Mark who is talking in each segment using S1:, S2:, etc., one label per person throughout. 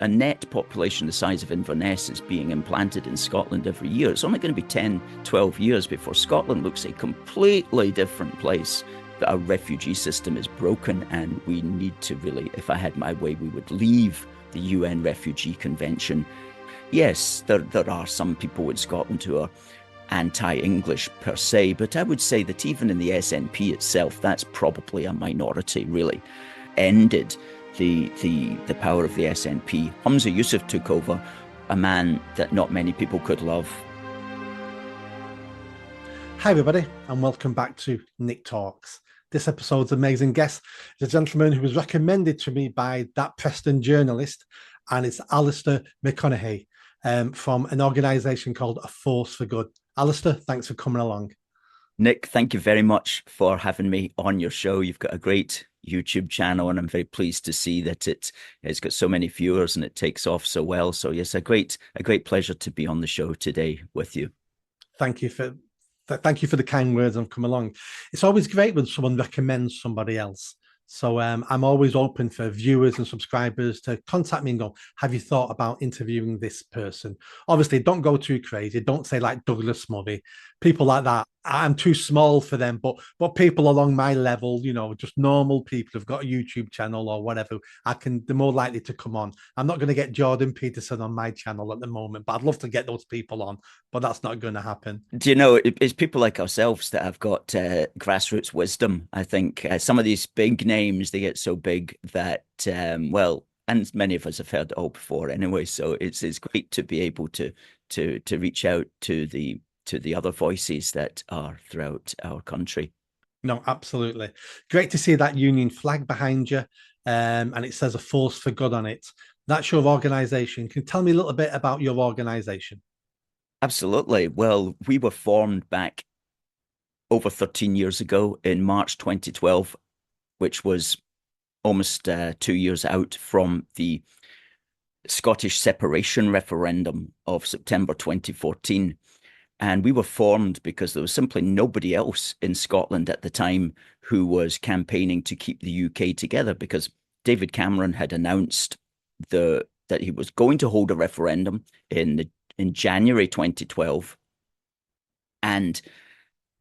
S1: a net population the size of Inverness is being implanted in Scotland every year. It's only going to be 10, 12 years before Scotland looks a completely different place. That our refugee system is broken, and we need to really, if I had my way, we would leave the UN Refugee Convention. Yes, there are some people in Scotland who are anti-English per se, but I would say that even in the SNP itself, that's probably a minority, really. Ended the power of the SNP. Humza Yousaf took over, a man that not many people could love.
S2: Hi everybody, and welcome back to Nick Talks. This episode's amazing guest is a gentleman who was recommended to me by that Preston journalist, and it's Alistair McConaughey from an organisation called A Force for Good. Alistair, thanks for coming along.
S1: Nick, thank you very much for having me on your show. You've got a great YouTube channel, and I'm very pleased to see that it's got so many viewers and it takes off so well. So yes, a great pleasure to be on the show today with you.
S2: Thank you for the kind words and come along. It's always great when someone recommends somebody else. So I'm always open for viewers and subscribers to contact me and go, have you thought about interviewing this person? Obviously, don't go too crazy. Don't say like Douglas Murray, people like that. I'm too small for them, but people along my level, you know, just normal people who've got a YouTube channel or whatever, they're more likely to come on. I'm not going to get Jordan Peterson on my channel at the moment, but I'd love to get those people on, but that's not going to happen.
S1: Do you know, it's people like ourselves that have got grassroots wisdom. I think some of these big names, they get so big that, well, and many of us have heard it all before anyway. So it's great to be able to reach out to the other voices that are throughout our country.
S2: No, absolutely. Great to see that union flag behind you. And it says A Force for Good on it. That's your organisation. Can you tell me a little bit about your organisation?
S1: Absolutely. Well, we were formed back over 13 years ago in March 2012, which was almost 2 years out from the Scottish separation referendum of September 2014. And we were formed because there was simply nobody else in Scotland at the time who was campaigning to keep the UK together, because David Cameron had announced that he was going to hold a referendum in January 2012. And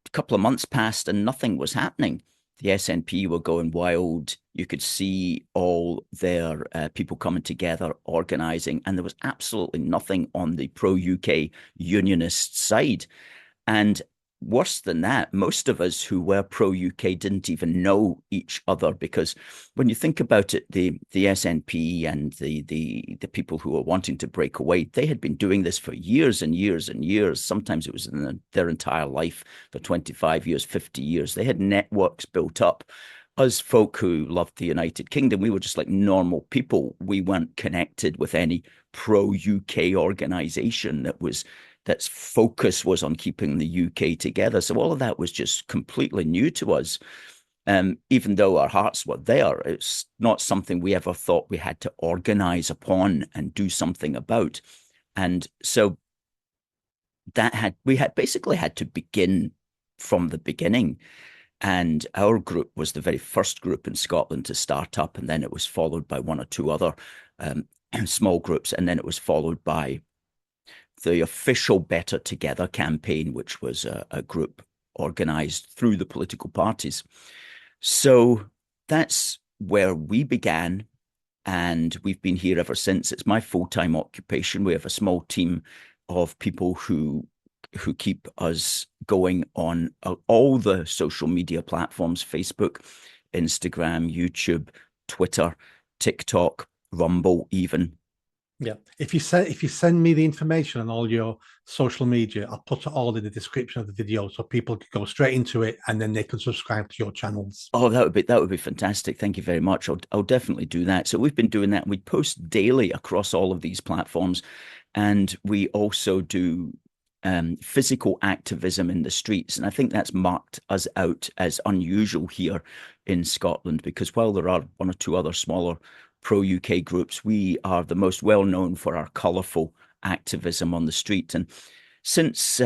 S1: a couple of months passed and nothing was happening. The SNP were going wild. You could see all their people coming together, organising, and there was absolutely nothing on the pro-UK unionist side. And worse than that, most of us who were pro-UK didn't even know each other, because when you think about it, the SNP and the people who were wanting to break away, they had been doing this for years and years and years. Sometimes it was in their entire life, for 25 years, 50 years. They had networks built up. Us folk who loved the United Kingdom, we were just like normal people. We weren't connected with any pro-UK organisation that's focus was on keeping the UK together. So all of that was just completely new to us. Even though our hearts were there, it's not something we ever thought we had to organise upon and do something about. And so we had basically had to begin from the beginning. And our group was the very first group in Scotland to start up, and then it was followed by one or two other small groups, and then it was followed by the official Better Together campaign, which was a group organised through the political parties. So that's where we began, and we've been here ever since. It's my full-time occupation. We have a small team of people who keep us going on all the social media platforms: Facebook, Instagram, YouTube, Twitter, TikTok, Rumble even.
S2: Yeah. If you send me the information on all your social media, I'll put it all in the description of the video so people can go straight into it and then they can subscribe to your channels.
S1: Oh, that would be fantastic. Thank you very much. I'll definitely do that. So we've been doing that. We post daily across all of these platforms, and we also do physical activism in the streets. And I think that's marked us out as unusual here in Scotland, because while there are one or two other smaller pro-UK groups, we are the most well-known for our colourful activism on the street. And since,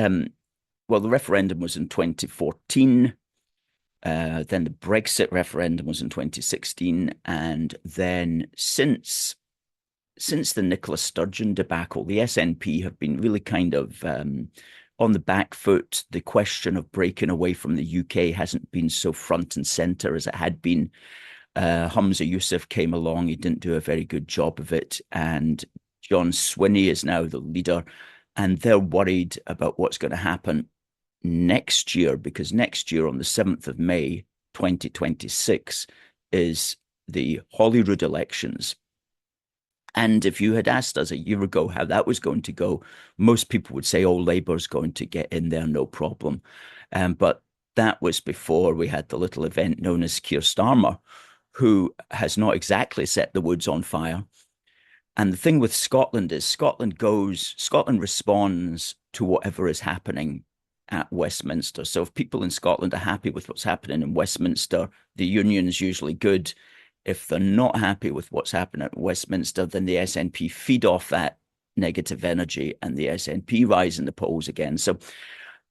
S1: well, the referendum was in 2014, then the Brexit referendum was in 2016, and then since since the Nicola Sturgeon debacle, the SNP have been really kind of on the back foot. The question of breaking away from the UK hasn't been so front and center as it had been. Humza Yousaf came along. He didn't do a very good job of it. And John Swinney is now the leader. And they're worried about what's going to happen next year, because next year on the 7th of May, 2026, is the Holyrood elections. And if you had asked us a year ago how that was going to go, most people would say, oh, Labour's going to get in there, no problem. But that was before we had the little event known as Keir Starmer, who has not exactly set the woods on fire. And the thing with Scotland is Scotland responds to whatever is happening at Westminster. So if people in Scotland are happy with what's happening in Westminster, the union's usually good. If they're not happy with what's happening at Westminster, then the SNP feed off that negative energy and the SNP rise in the polls again. So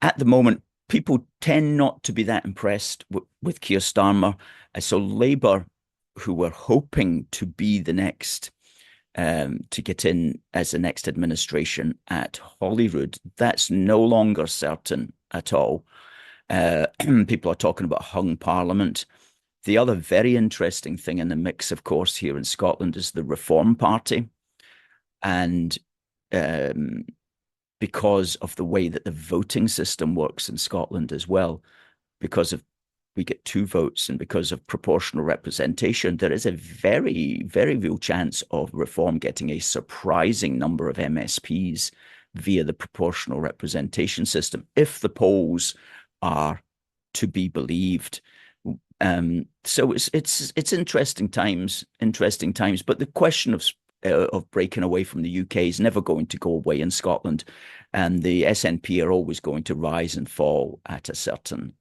S1: at the moment, people tend not to be that impressed with Keir Starmer. So Labour, who were hoping to be the next, to get in as the next administration at Holyrood, that's no longer certain at all. People are talking about hung parliament. The other very interesting thing in the mix, of course, here in Scotland is the Reform Party. And because of the way that the voting system works in Scotland as well, because of we get 2 votes and because of proportional representation, there is a very, very real chance of Reform getting a surprising number of MSPs via the proportional representation system, if the polls are to be believed. So it's interesting times. But the question of breaking away from the UK is never going to go away in Scotland, and the SNP are always going to rise and fall at a certain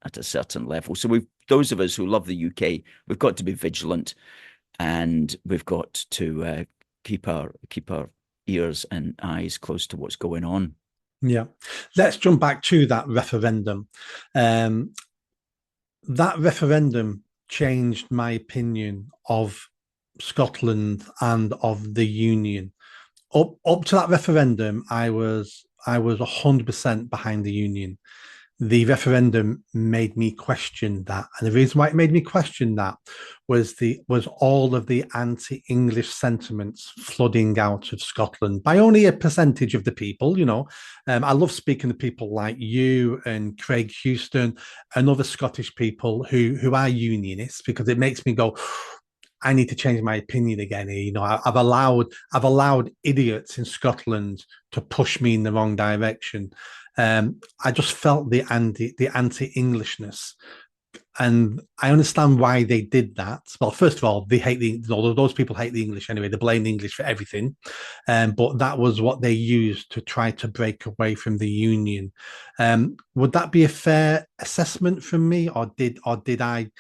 S1: level. So those of us who love the UK, we've got to be vigilant, and we've got to keep our ears and eyes close to what's going on.
S2: Yeah, let's jump back to that referendum. That referendum changed my opinion of Scotland and of the Union. Up to that referendum, I was 100% behind the Union. The referendum made me question that, and the reason why it made me question that was all of the anti-English sentiments flooding out of Scotland by only a percentage of the people. I love speaking to people like you and Craig Houston and other Scottish people who are unionists, because it makes me go, I need to change my opinion again here. I've allowed idiots in Scotland to push me in the wrong direction. I just felt the anti-Englishness, and I understand why they did that. Well, first of all, they hate those people hate the English anyway. They blame the English for everything, but that was what they used to try to break away from the union. Would that be a fair assessment from me, or did I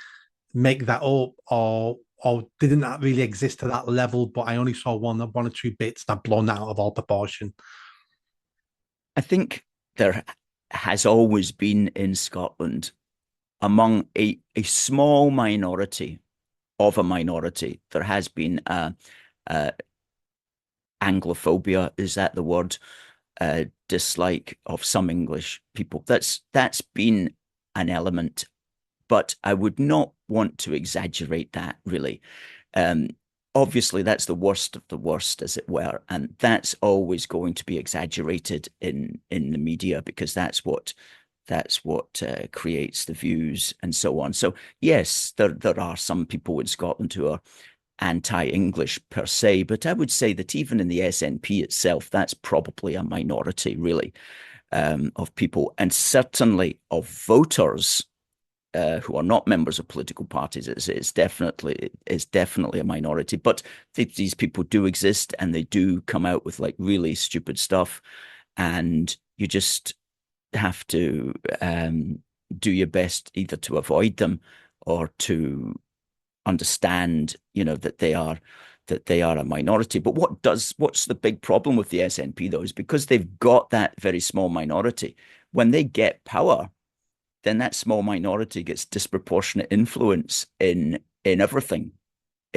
S2: make that up, or didn't that really exist to that level? But I only saw one or 2 bits that blown out of all proportion.
S1: I think there has always been in Scotland, among a small minority of a minority, there has been Anglophobia, is that the word? Dislike of some English people. That's been an element, but I would not want to exaggerate that, really. Obviously, that's the worst of the worst, as it were, and that's always going to be exaggerated in the media, because that's what creates the views and so on. So yes, there are some people in Scotland who are anti-English per se, but I would say that even in the SNP itself, that's probably a minority, really, of people, and certainly of voters who are not members of political parties. It's definitely a minority, but these people do exist, and they do come out with like really stupid stuff, and you just have to do your best either to avoid them or to understand, that they are a minority. But what's the big problem with the SNP though is because they've got that very small minority. When they get power, then that small minority gets disproportionate influence in everything,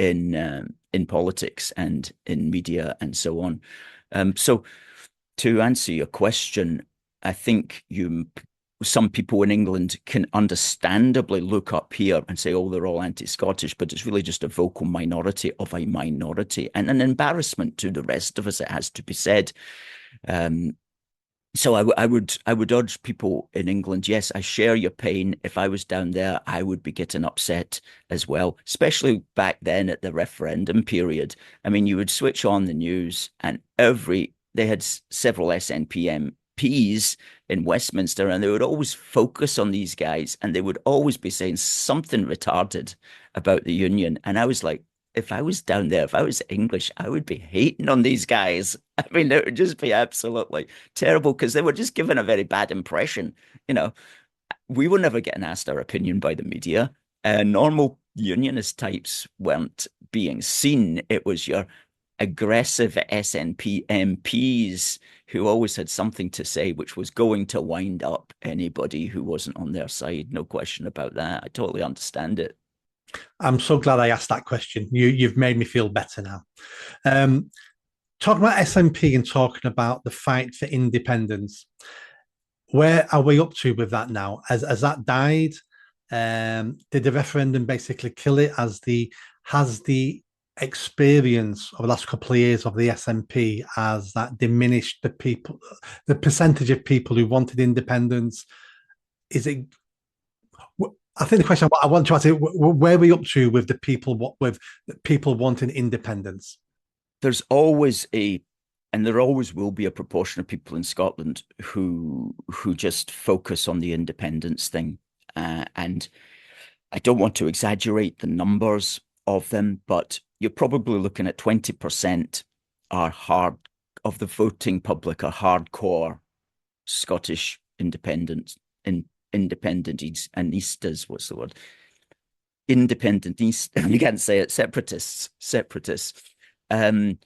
S1: in politics and in media and so on. So to answer your question, I think some people in England can understandably look up here and say, oh, they're all anti-Scottish, but it's really just a vocal minority of a minority and an embarrassment to the rest of us, it has to be said. So I would urge people in England, yes, I share your pain. If I was down there, I would be getting upset as well, especially back then at the referendum period. I mean, you would switch on the news and they had several SNP MPs in Westminster, and they would always focus on these guys, and they would always be saying something retarded about the union. And I was like, if I was down there, if I was English, I would be hating on these guys. I mean, it would just be absolutely terrible because they were just giving a very bad impression. You know, we were never getting asked our opinion by the media. Normal unionist types weren't being seen. It was your aggressive SNP MPs who always had something to say, which was going to wind up anybody who wasn't on their side. No question about that. I totally understand it.
S2: I'm so glad I asked that question. You've made me feel better now. Talking about SNP and talking about the fight for independence, where are we up to with that now? Has that died? Did the referendum basically kill it? Has the experience of the last couple of years of the SNP, has that diminished the percentage of people who wanted independence? Is it? I think the question I want to ask is, where are we up to with people wanting independence?
S1: There's always and there always will be a proportion of people in Scotland who just focus on the independence thing. And I don't want to exaggerate the numbers of them, but you're probably looking at 20% of the voting public are hardcore Scottish independentistas. What's the word? Independentist. You can't say it. Separatists. And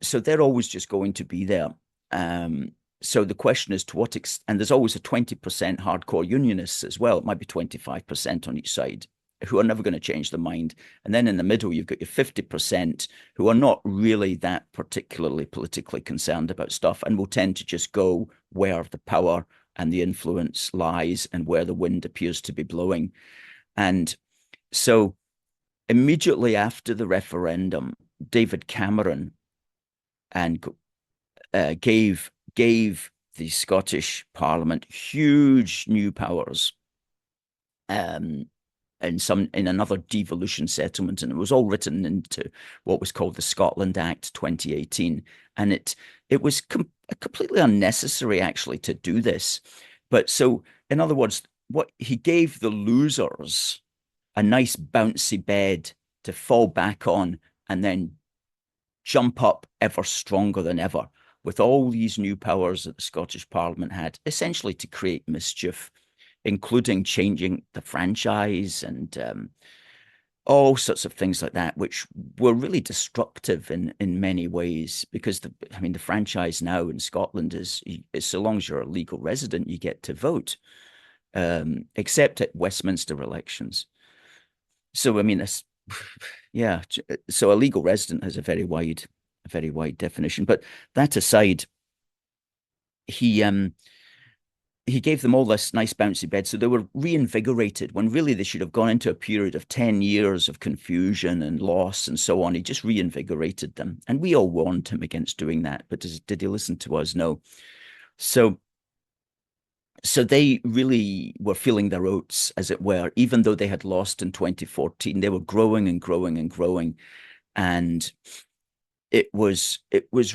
S1: so they're always just going to be there. So the question is to what extent, and there's always a 20% hardcore unionists as well. It might be 25% on each side who are never going to change their mind. And then in the middle, you've got your 50% who are not really that particularly politically concerned about stuff and will tend to just go where the power and the influence lies and where the wind appears to be blowing. And so immediately after the referendum, David Cameron gave the Scottish Parliament huge new powers in another devolution settlement, and it was all written into what was called the Scotland Act 2018, and it was completely unnecessary actually to do this. But so in other words, what he gave the losers a nice bouncy bed to fall back on and then jump up ever stronger than ever with all these new powers that the Scottish Parliament had, essentially to create mischief, including changing the franchise and all sorts of things like that, which were really destructive in many ways. Because the franchise now in Scotland is so long as you're a legal resident, you get to vote, except at Westminster elections. So I mean, yeah. So a legal resident has a very wide definition. But that aside, he gave them all this nice bouncy bed, so they were reinvigorated when really they should have gone into a period of 10 years of confusion and loss and so on. He just reinvigorated them, and we all warned him against doing that. But did he listen to us? No. So they really were feeling their oats, as it were, even though they had lost in 2014. They were growing and growing and growing, and it was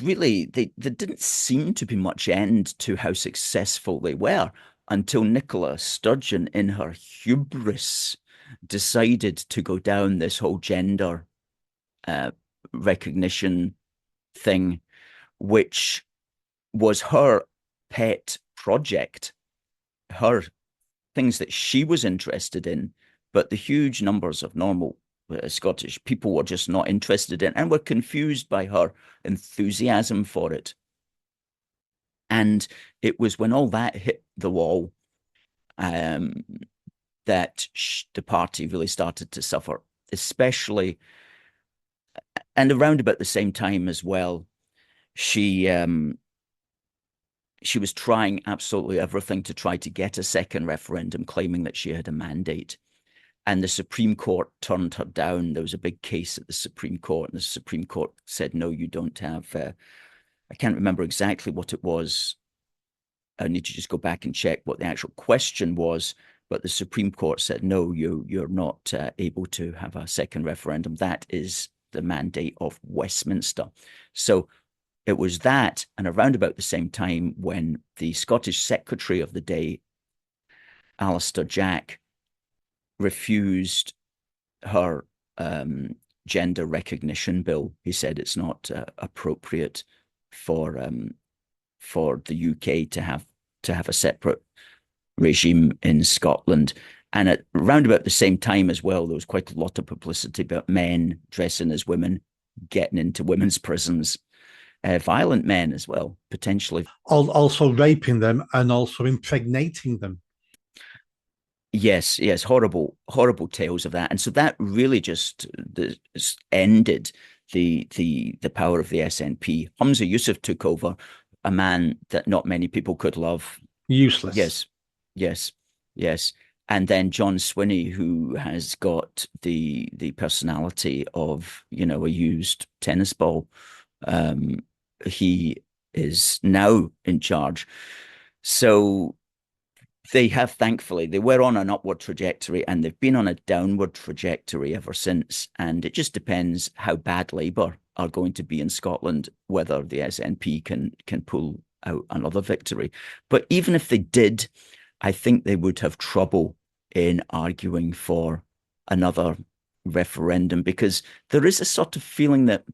S1: really there didn't seem to be much end to how successful they were until Nicola Sturgeon, in her hubris, decided to go down this whole gender recognition thing, which was her pet project, her things that she was interested in, but the huge numbers of normal Scottish people were just not interested in and were confused by her enthusiasm for it. And it was when all that hit the wall that the party really started to suffer. especially, and around about the same time as well, she she was trying absolutely everything to try to get a second referendum, claiming that she had a mandate. And the Supreme Court turned her down. There was a big case at the Supreme Court, and the Supreme Court said, no, you don't have, I can't remember exactly what it was. I need to just go back and check what the actual question was. But the Supreme Court said, no, you're not able to have a second referendum. That is the mandate of Westminster. So it was that, and around about the same time when the Scottish Secretary of the day, Alistair Jack, refused her gender recognition bill. He said it's not appropriate for the UK to have a separate regime in Scotland. And at around about the same time as well, there was quite a lot of publicity about men dressing as women, getting into women's prisons, violent men as well, potentially.
S2: Also raping them and also impregnating them.
S1: Yes, horrible, horrible tales of that, and so that really just ended the power of the SNP. Humza Yousaf took over, a man that not many people could love.
S2: Useless.
S1: Yes. And then John Swinney, who has got the personality of, a used tennis ball. He is now in charge. So thankfully, they were on an upward trajectory, and they've been on a downward trajectory ever since. And it just depends how bad Labour are going to be in Scotland, whether the SNP can pull out another victory. But even if they did, I think they would have trouble in arguing for another referendum, because there is a sort of feeling that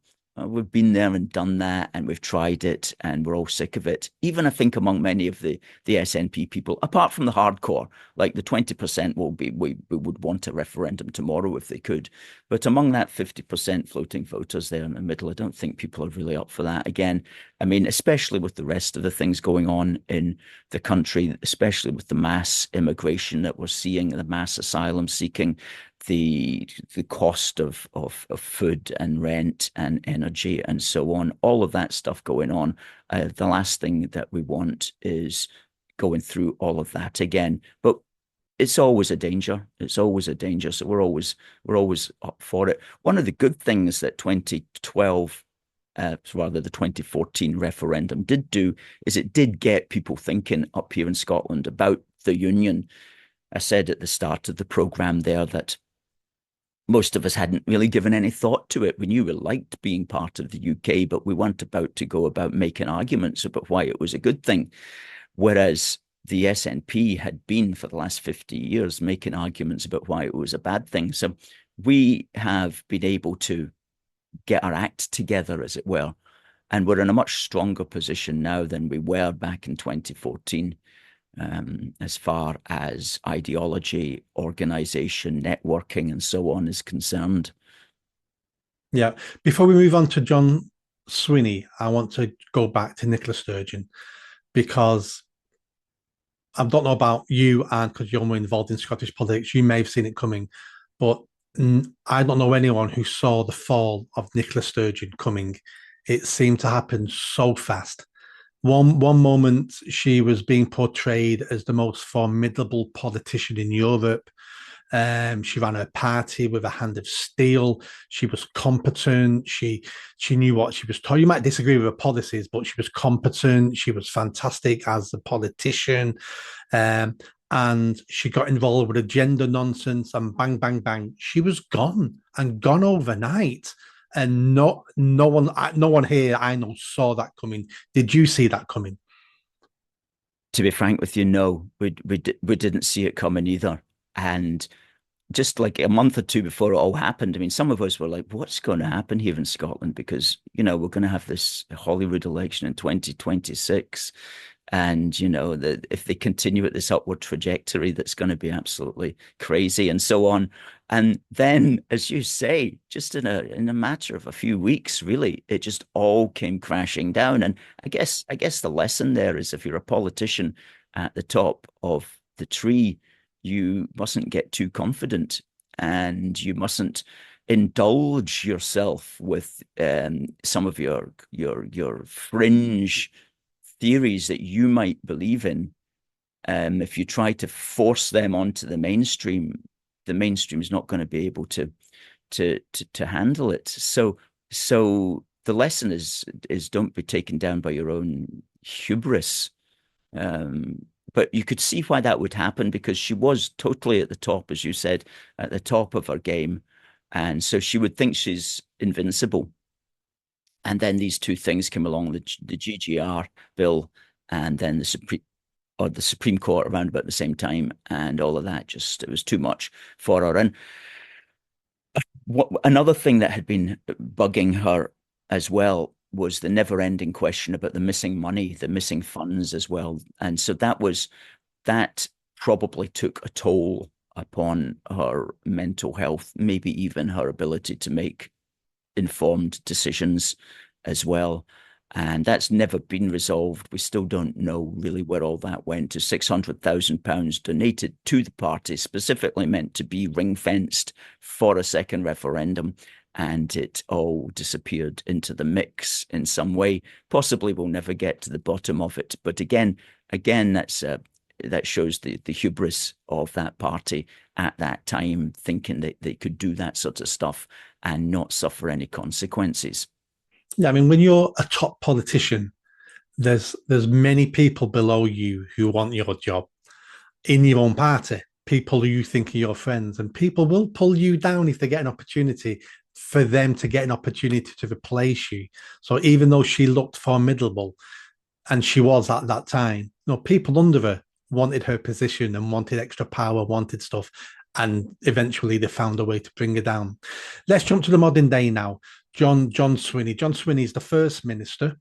S1: we've been there and done that, and we've tried it, and we're all sick of it. Even I think among many of the SNP people, apart from the hardcore, like the 20% we would want a referendum tomorrow if they could. But among that 50% floating voters there in the middle, I don't think people are really up for that again. I mean, especially with the rest of the things going on in the country, especially with the mass immigration that we're seeing, the mass asylum seeking, the cost of food and rent and energy and so on, all of that stuff going on. The last thing that we want is going through all of that again. But it's always a danger. It's always a danger. So we're always up for it. One of the good things that 2012, rather the 2014 referendum did do is it did get people thinking up here in Scotland about the union. I said at the start of the programme there that most of us hadn't really given any thought to it. We knew we liked being part of the UK, but we weren't about to go about making arguments about why it was a good thing. Whereas the SNP had been for the last 50 years making arguments about why it was a bad thing. So we have been able to get our act together, as it were, and we're in a much stronger position now than we were back in 2014. As far as ideology, organization, networking, and so on is concerned.
S2: Yeah. Before we move on to John Swinney, I want to go back to Nicola Sturgeon, because I don't know about you, and because you're more involved in Scottish politics, you may have seen it coming, but I don't know anyone who saw the fall of Nicola Sturgeon coming. It seemed to happen so fast. One moment she was being portrayed as the most formidable politician in Europe. She ran her party with a hand of steel. She was competent. She knew what she was told. You might disagree with her policies, but she was competent. She was fantastic as a politician. And she got involved with agenda nonsense, and bang, bang, bang, she was gone overnight. And no one here I know saw that coming. Did you see that coming?
S1: To be frank with you, no, we didn't see it coming either. And just like a month or two before it all happened, I mean, some of us were like, what's going to happen here in Scotland? Because, we're going to have this Holyrood election in 2026. And, that if they continue at this upward trajectory, that's going to be absolutely crazy and so on. And then, as you say, just in a matter of a few weeks, really, it just all came crashing down. And I guess the lesson there is, if you're a politician at the top of the tree, you mustn't get too confident. and you mustn't indulge yourself with some of your fringe theories that you might believe in. If you try to force them onto the mainstream is not going to be able to handle it. So the lesson is don't be taken down by your own hubris. But you could see why that would happen, because she was totally at the top, as you said, at the top of her game. And so she would think she's invincible. And then these two things came along, the GGR bill and then the Supreme Court around about the same time, and all of that, just it was too much for her. And another thing that had been bugging her as well was the never-ending question about the missing money, the missing funds as well. And so that probably took a toll upon her mental health, maybe even her ability to make informed decisions as well. And that's never been resolved. We still don't know really where all that went to. £600,000 donated to the party, specifically meant to be ring-fenced for a second referendum, and it all disappeared into the mix in some way. Possibly we'll never get to the bottom of it. But again, that shows the hubris of that party at that time, thinking that they could do that sort of stuff and not suffer any consequences.
S2: Yeah, I mean, when you're a top politician, there's many people below you who want your job in your own party, people who you think are your friends, and people will pull you down if they get an opportunity for them to get an opportunity to replace you. So even though she looked formidable, and she was at that time, people under her wanted her position and wanted extra power, wanted stuff, and eventually they found a way to bring her down. Let's jump to the modern day now. John Swinney. John Swinney is the first minister.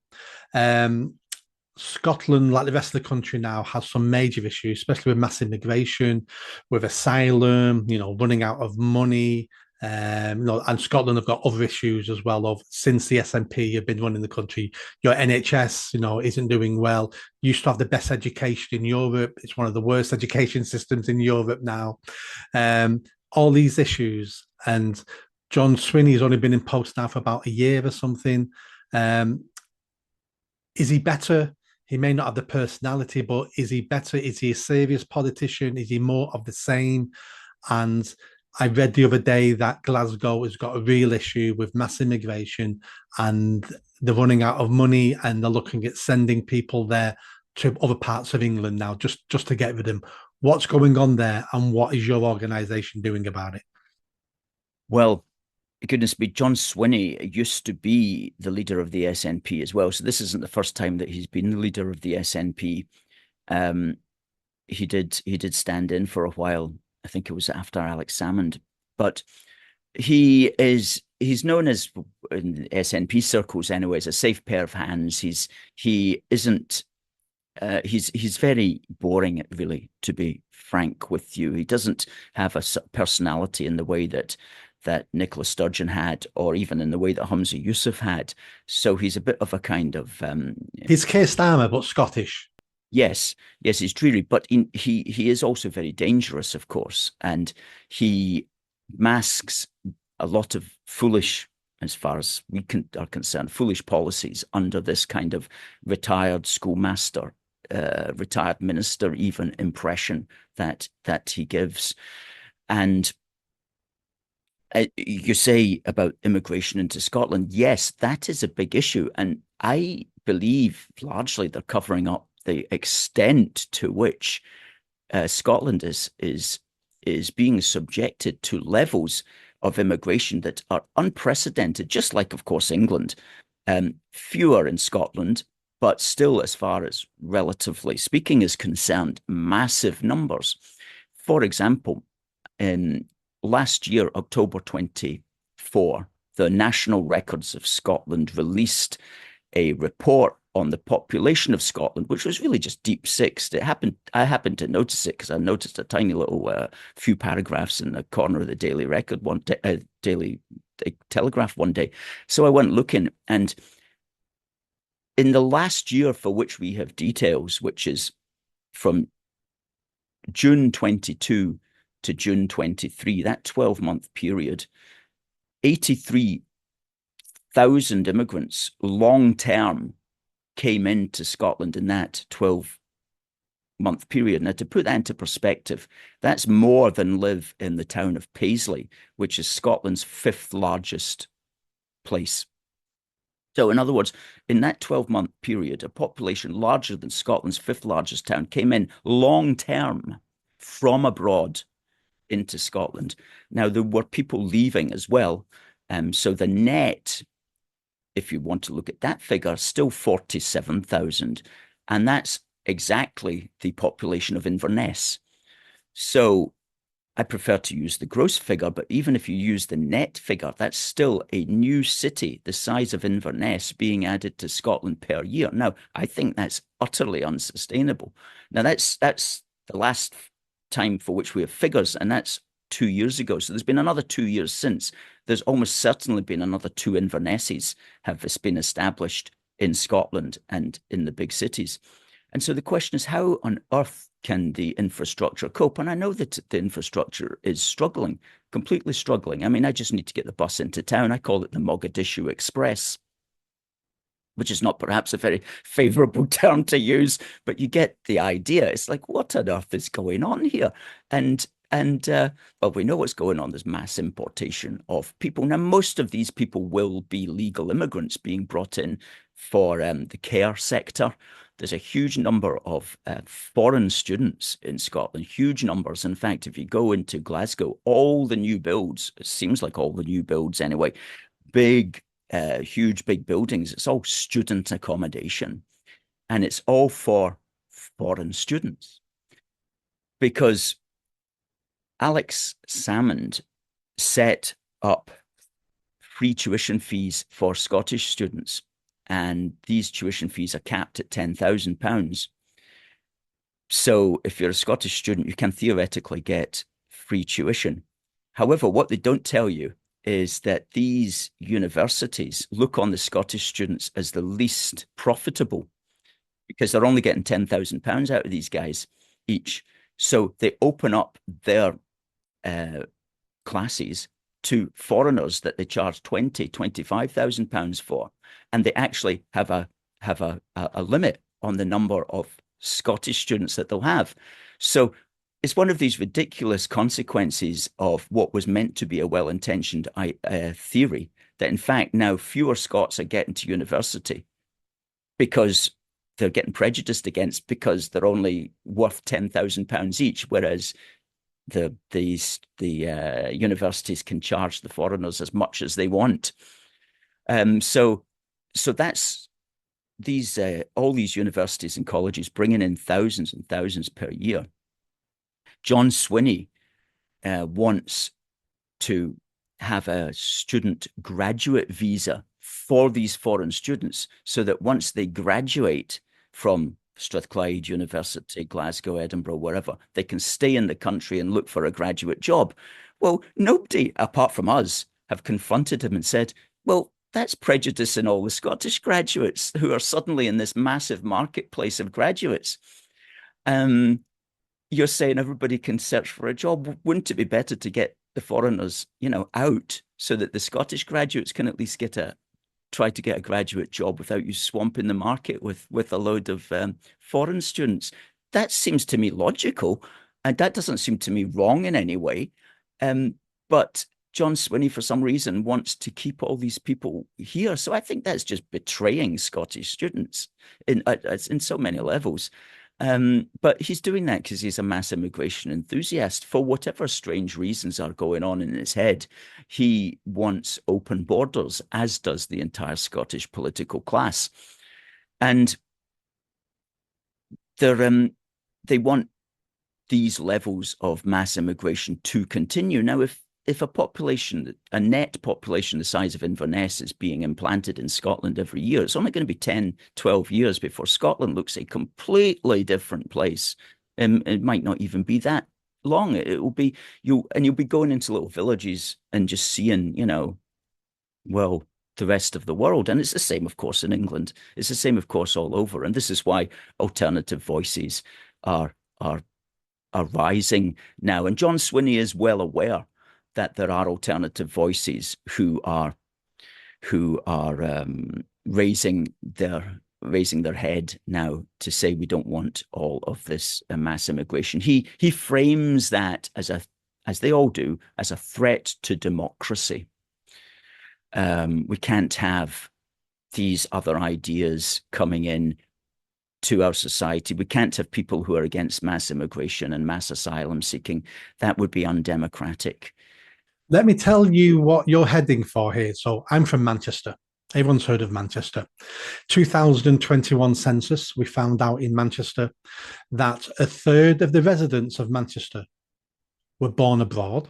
S2: Scotland, like the rest of the country now, has some major issues, especially with mass immigration, with asylum, running out of money. And Scotland have got other issues as well. Of since the SNP have been running the country, your NHS, isn't doing well. Used to have the best education in Europe. It's one of the worst education systems in Europe now. All these issues, and John Swinney's only been in post now for about a year or something. Is he better? He may not have the personality, but is he better? Is he a serious politician? Is he more of the same? And I read the other day that Glasgow has got a real issue with mass immigration, and they're running out of money, and they're looking at sending people there to other parts of England now, just to get rid of them. What's going on there, and what is your organisation doing about it?
S1: Well, goodness me, John Swinney used to be the leader of the SNP as well. So this isn't the first time that he's been the leader of the SNP. He did stand in for a while. I think it was after Alex Salmond, but he's known as, in SNP circles anyway, as a safe pair of hands. He's very boring, really, to be frank with you. He doesn't have a personality in the way that Nicola Sturgeon had, or even in the way that Humza Yousaf had. So he's a bit of a kind of
S2: he's Keir Starmer, but Scottish.
S1: Yes, he's dreary, but he is also very dangerous, of course, and he masks a lot of foolish, as far as are concerned, foolish policies under this kind of retired schoolmaster, retired minister, even impression that he gives. And you say about immigration into Scotland, yes, that is a big issue, and I believe largely they're covering up the extent to which Scotland is being subjected to levels of immigration that are unprecedented, just like, of course, England. Fewer in Scotland, but still, as far as relatively speaking is concerned, massive numbers. For example, in last year, October 24, the National Records of Scotland released a report on the population of Scotland, which was really just deep sixed. I happened to notice it because I noticed a tiny little few paragraphs in the corner of the Daily Record Daily Telegraph one day. So I went looking, and in the last year for which we have details, which is from June 22 to June 23, that 12-month period, 83,000 immigrants long-term came into Scotland in that 12-month period. Now, to put that into perspective, that's more than live in the town of Paisley, which is Scotland's 5th largest place. So, in other words, in that 12-month period, a population larger than Scotland's 5th largest town came in long term from abroad into Scotland. Now, there were people leaving as well. So the net, if you want to look at that figure, still 47,000. And that's exactly the population of Inverness. So I prefer to use the gross figure, but even if you use the net figure, that's still a new city the size of Inverness being added to Scotland per year. Now, I think that's utterly unsustainable. Now, that's the last time for which we have figures, and that's 2 years ago. So there's been another 2 years since. There's almost certainly been another 2 Invernesses have been established in Scotland and in the big cities. And so the question is, how on earth can the infrastructure cope? And I know that the infrastructure is struggling, completely struggling. I mean, I just need to get the bus into town. I call it the Mogadishu Express, which is not perhaps a very favorable term to use, but you get the idea. It's like, what on earth is going on here? And well, we know what's going on. There's mass importation of people. Now, most of these people will be legal immigrants being brought in for the care sector. There's a huge number of foreign students in Scotland, huge numbers. In fact, if you go into Glasgow, all the new builds, it seems like all the new builds anyway, big, huge, big buildings, it's all student accommodation. And it's all for foreign students. Because Alex Salmond set up free tuition fees for Scottish students, and these tuition fees are capped at £10,000. So if you're a Scottish student, you can theoretically get free tuition. However, what they don't tell you is that these universities look on the Scottish students as the least profitable because they're only getting £10,000 out of these guys each. So they open up their classes to foreigners that they charge £25,000 for, and they actually have a limit on the number of Scottish students that they'll have. So it's one of these ridiculous consequences of what was meant to be a well-intentioned theory, that in fact now fewer Scots are getting to university because they're getting prejudiced against because they're only worth £10,000 each, whereas the universities can charge the foreigners as much as they want. So that's these all these universities and colleges bringing in thousands and thousands per year. John Swinney wants to have a student graduate visa for these foreign students so that once they graduate from Strathclyde University, Glasgow, Edinburgh, wherever, they can stay in the country and look for a graduate job. Well, nobody, apart from us, have confronted him and said, well, that's prejudicing all the Scottish graduates who are suddenly in this massive marketplace of graduates. You're saying everybody can search for a job. Wouldn't it be better to get the foreigners, out so that the Scottish graduates can at least try to get a graduate job without you swamping the market with a load of foreign students? That seems to me logical, and that doesn't seem to me wrong in any way. But John Swinney, for some reason, wants to keep all these people here. So I think that's just betraying Scottish students in so many levels. But he's doing that because he's a mass immigration enthusiast. For whatever strange reasons are going on in his head, he wants open borders, as does the entire Scottish political class. And they want these levels of mass immigration to continue. Now, if a net population the size of Inverness is being implanted in Scotland every year, it's only going to be 10, 12 years before Scotland looks a completely different place. It might not even be that long. It will be, you'll be going into little villages and just seeing, well, the rest of the world. And it's the same, of course, in England. It's the same, of course, all over. And this is why alternative voices are are rising now. And John Swinney is well aware that there are alternative voices who are raising their head now to say we don't want all of this mass immigration. He frames that as they all do, as a threat to democracy. We can't have these other ideas coming in to our society. We can't have people who are against mass immigration and mass asylum seeking. That would be undemocratic.
S2: Let me tell you what you're heading for here. So I'm from Manchester. Everyone's heard of Manchester. 2021 census, we found out in Manchester that a third of the residents of Manchester were born abroad,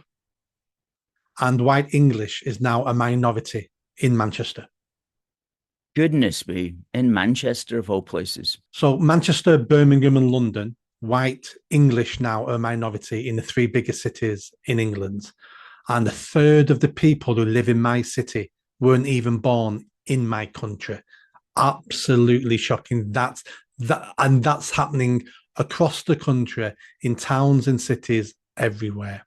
S2: and white English is now a minority in Manchester.
S1: Goodness me, in Manchester of all places.
S2: So Manchester, Birmingham, and London, white English now a minority in the three biggest cities in England. And a third of the people who live in my city weren't even born in my country. Absolutely shocking. That's happening across the country in towns and cities everywhere.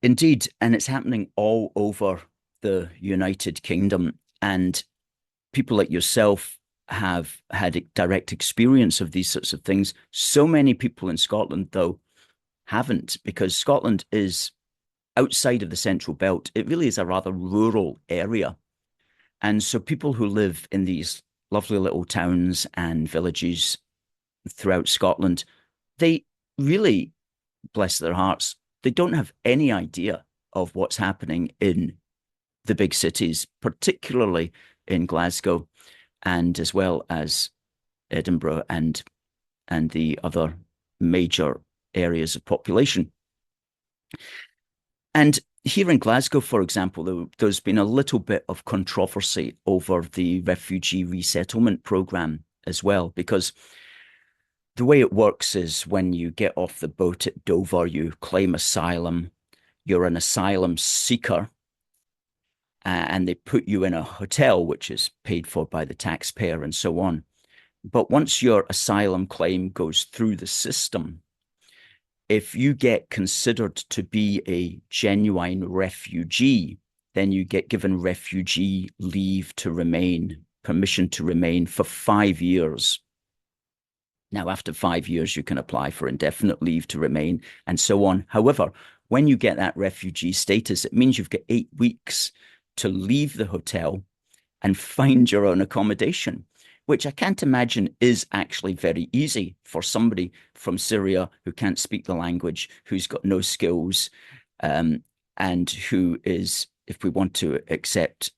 S1: Indeed, and it's happening all over the United Kingdom. And people like yourself have had direct experience of these sorts of things. So many people in Scotland, though, haven't, because Scotland is outside of the central belt. It really is a rather rural area. And so people who live in these lovely little towns and villages throughout Scotland, they really, bless their hearts, they don't have any idea of what's happening in the big cities, particularly in Glasgow and as well as Edinburgh and the other major areas of population. And here in Glasgow, for example, there's been a little bit of controversy over the Refugee Resettlement program as well, because the way it works is when you get off the boat at Dover, you claim asylum, you're an asylum seeker, and they put you in a hotel, which is paid for by the taxpayer and so on. But once your asylum claim goes through the system, if you get considered to be a genuine refugee, then you get given refugee leave to remain, permission to remain for 5 years. Now, after 5 years, you can apply for indefinite leave to remain and so on. However, when you get that refugee status, it means you've got 8 weeks to leave the hotel and find your own accommodation, which I can't imagine is actually very easy for somebody from Syria who can't speak the language, who's got no skills, and who is, if we want to accept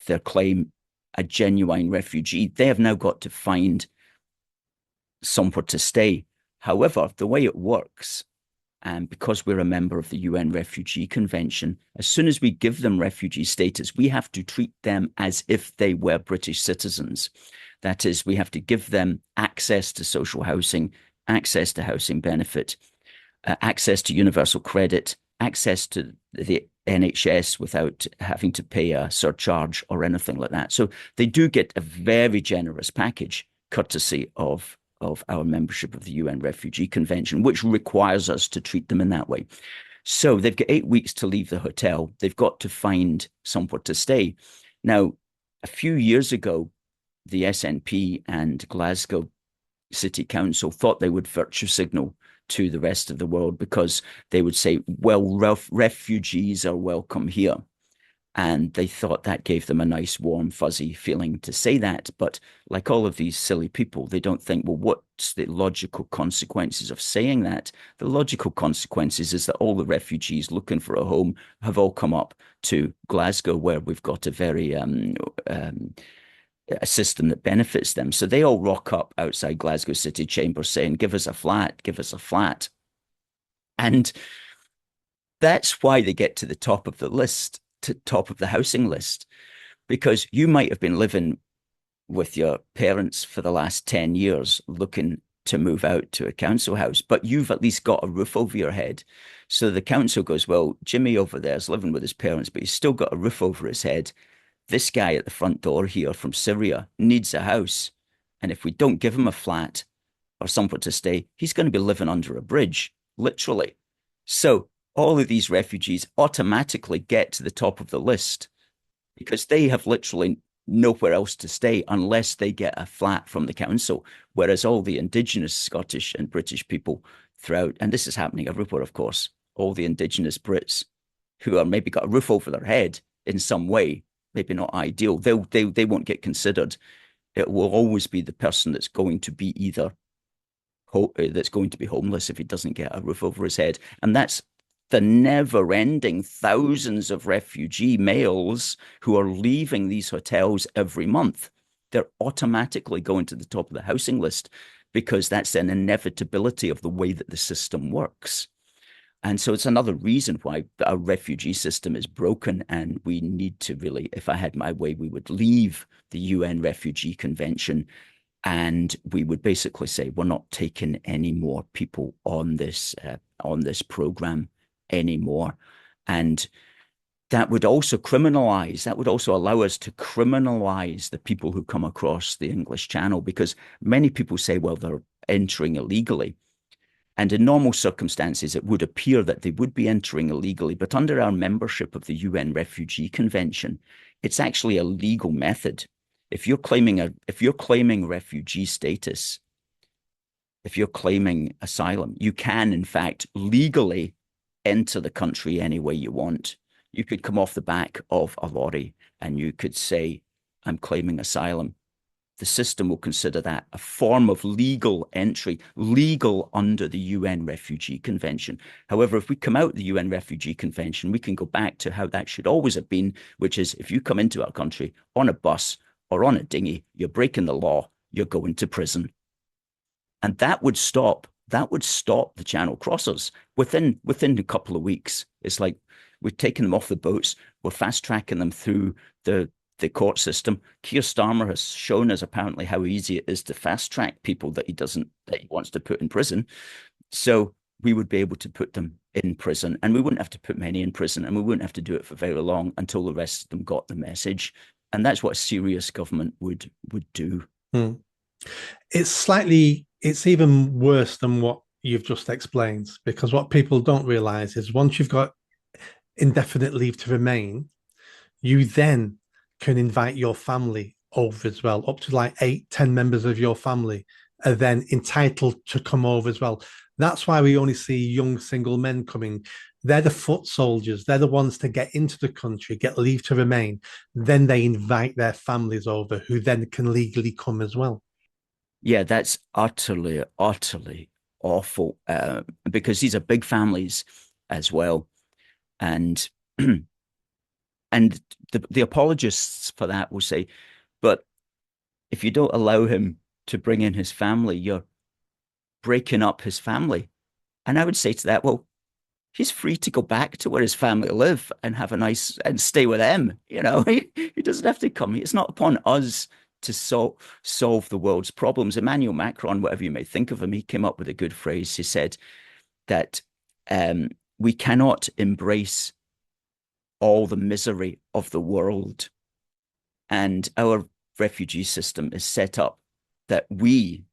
S1: their claim, a genuine refugee. They have now got to find somewhere to stay. However, the way it works, and because we're a member of the UN Refugee Convention, as soon as we give them refugee status, we have to treat them as if they were British citizens. That is, we have to give them access to social housing, access to housing benefit, access to universal credit, access to the NHS without having to pay a surcharge or anything like that. So they do get a very generous package, courtesy of our membership of the UN Refugee Convention, which requires us to treat them in that way. So they've got 8 weeks to leave the hotel. They've got to find somewhere to stay. Now, a few years ago, the SNP and Glasgow City Council thought they would virtue signal to the rest of the world, because they would say, well, refugees are welcome here. And they thought that gave them a nice, warm, fuzzy feeling to say that. But like all of these silly people, they don't think, well, what's the logical consequences of saying that? The logical consequences is that all the refugees looking for a home have all come up to Glasgow, where we've got a very a system that benefits them. So they all rock up outside Glasgow City Chamber saying, give us a flat, give us a flat. And that's why they get to the top of the list, to top of the housing list, because you might have been living with your parents for the last 10 years looking to move out to a council house, but you've at least got a roof over your head. So the council goes, well, Jimmy over there is living with his parents, but he's still got a roof over his head. This guy at the front door here from Syria needs a house. And if we don't give him a flat or somewhere to stay, he's going to be living under a bridge. literally. So all of these refugees automatically get to the top of the list because they have literally nowhere else to stay unless they get a flat from the council. Whereas all the indigenous Scottish and British people throughout, and this is happening everywhere, of course, all the indigenous Brits who are maybe got a roof over their head in some way, maybe not ideal, they won't get considered. It will always be the person that's going to be either that's going to be homeless if he doesn't get a roof over his head. And that's the never-ending thousands of refugee males who are leaving these hotels every month. They're automatically going to the top of the housing list because that's an inevitability of the way that the system works. And so it's another reason why our refugee system is broken, and we need to really, if I had my way, we would leave the UN Refugee Convention, and we would basically say we're not taking any more people on this program anymore. And that would also allow us to criminalize the people who come across the English Channel, because many people say, well, they're entering illegally. And in normal circumstances, it would appear that they would be entering illegally. But under our membership of the UN Refugee Convention, it's actually a legal method. If you're claiming refugee status, if you're claiming asylum, you can, in fact, legally enter the country any way you want. You could come off the back of a lorry and you could say, I'm claiming asylum. The system will consider that a form of legal entry, legal under the UN Refugee Convention. However, if we come out of the UN Refugee Convention, we can go back to how that should always have been, which is if you come into our country on a bus or on a dinghy, you're breaking the law, you're going to prison. And that would stop the Channel crossers within a couple of weeks. It's like we've taken them off the boats, we're fast tracking them through the court system. Keir Starmer has shown us apparently how easy it is to fast track people that he wants to put in prison. So we would be able to put them in prison, and we wouldn't have to put many in prison, and we wouldn't have to do it for very long until the rest of them got the message. And that's what a serious government would do.
S2: It's even worse than what you've just explained, because what people don't realize is once you've got indefinite leave to remain, you then can invite your family over as well. Up to like 8-10 members of your family are then entitled to come over as well. That's why we only see young single men coming. They're the foot soldiers. They're the ones to get into the country, get leave to remain. Then they invite their families over, who then can legally come as well.
S1: Yeah, that's utterly, utterly awful, because these are big families as well. And and the apologists for that will say, but if you don't allow him to bring in his family, you're breaking up his family. And I would say to that, well, he's free to go back to where his family live and have a nice and stay with them. You know, he doesn't have to come. It's not upon us to solve the world's problems. Emmanuel Macron, whatever you may think of him, he came up with a good phrase. He said that we cannot embrace all the misery of the world. And our refugee system is set up that we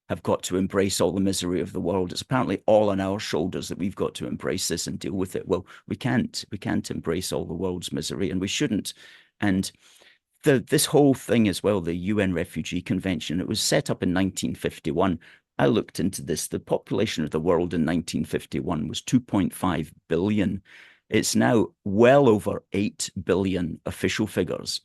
S1: have got to embrace all the misery of the world. It's apparently all on our shoulders that we've got to embrace this and deal with it. Well, we can't embrace all the world's misery, and we shouldn't. And this whole thing as well, the UN Refugee Convention, it was set up in 1951. I looked into this. The population of the world in 1951 was 2.5 billion. It's now well over 8 billion official figures.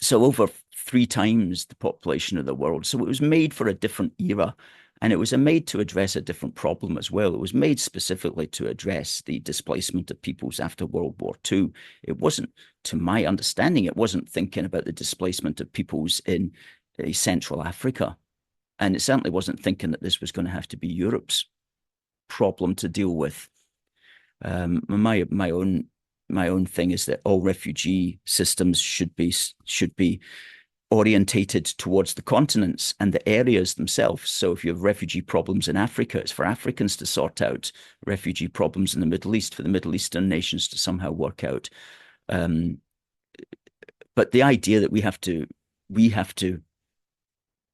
S1: So over 3 times the population of the world. So it was made for a different era, and it was made to address a different problem as well. It was made specifically to address the displacement of peoples after World War II. It wasn't, to my understanding, it wasn't thinking about the displacement of peoples in Central Africa. And it certainly wasn't thinking that this was going to have to be Europe's problem to deal with. My own thing is that all refugee systems should be orientated towards the continents and the areas themselves. So if you have refugee problems in Africa, it's for Africans to sort out. Refugee problems in the Middle East, for the Middle Eastern nations to somehow work out. But the idea that we have to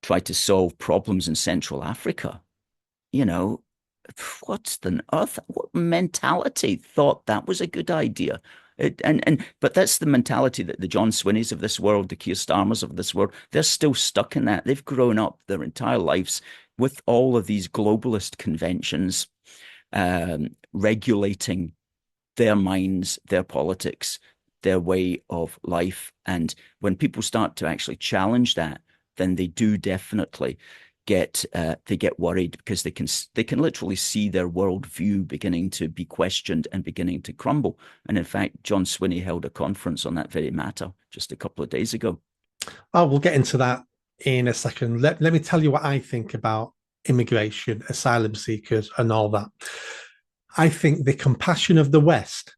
S1: try to solve problems in Central Africa, you know, what on earth? What mentality thought that was a good idea? But that's the mentality that the John Swinneys of this world, the Keir Starmers of this world, they're still stuck in that. They've grown up their entire lives with all of these globalist conventions regulating their minds, their politics, their way of life. And when people start to actually challenge that, then they do definitely get worried because they can literally see their worldview beginning to be questioned and beginning to crumble. And in fact, John Swinney held a conference on that very matter just a couple of days ago.
S2: Oh, we'll get into that in a second. Let me tell you what I think about immigration, asylum seekers, and all that. I think the compassion of the West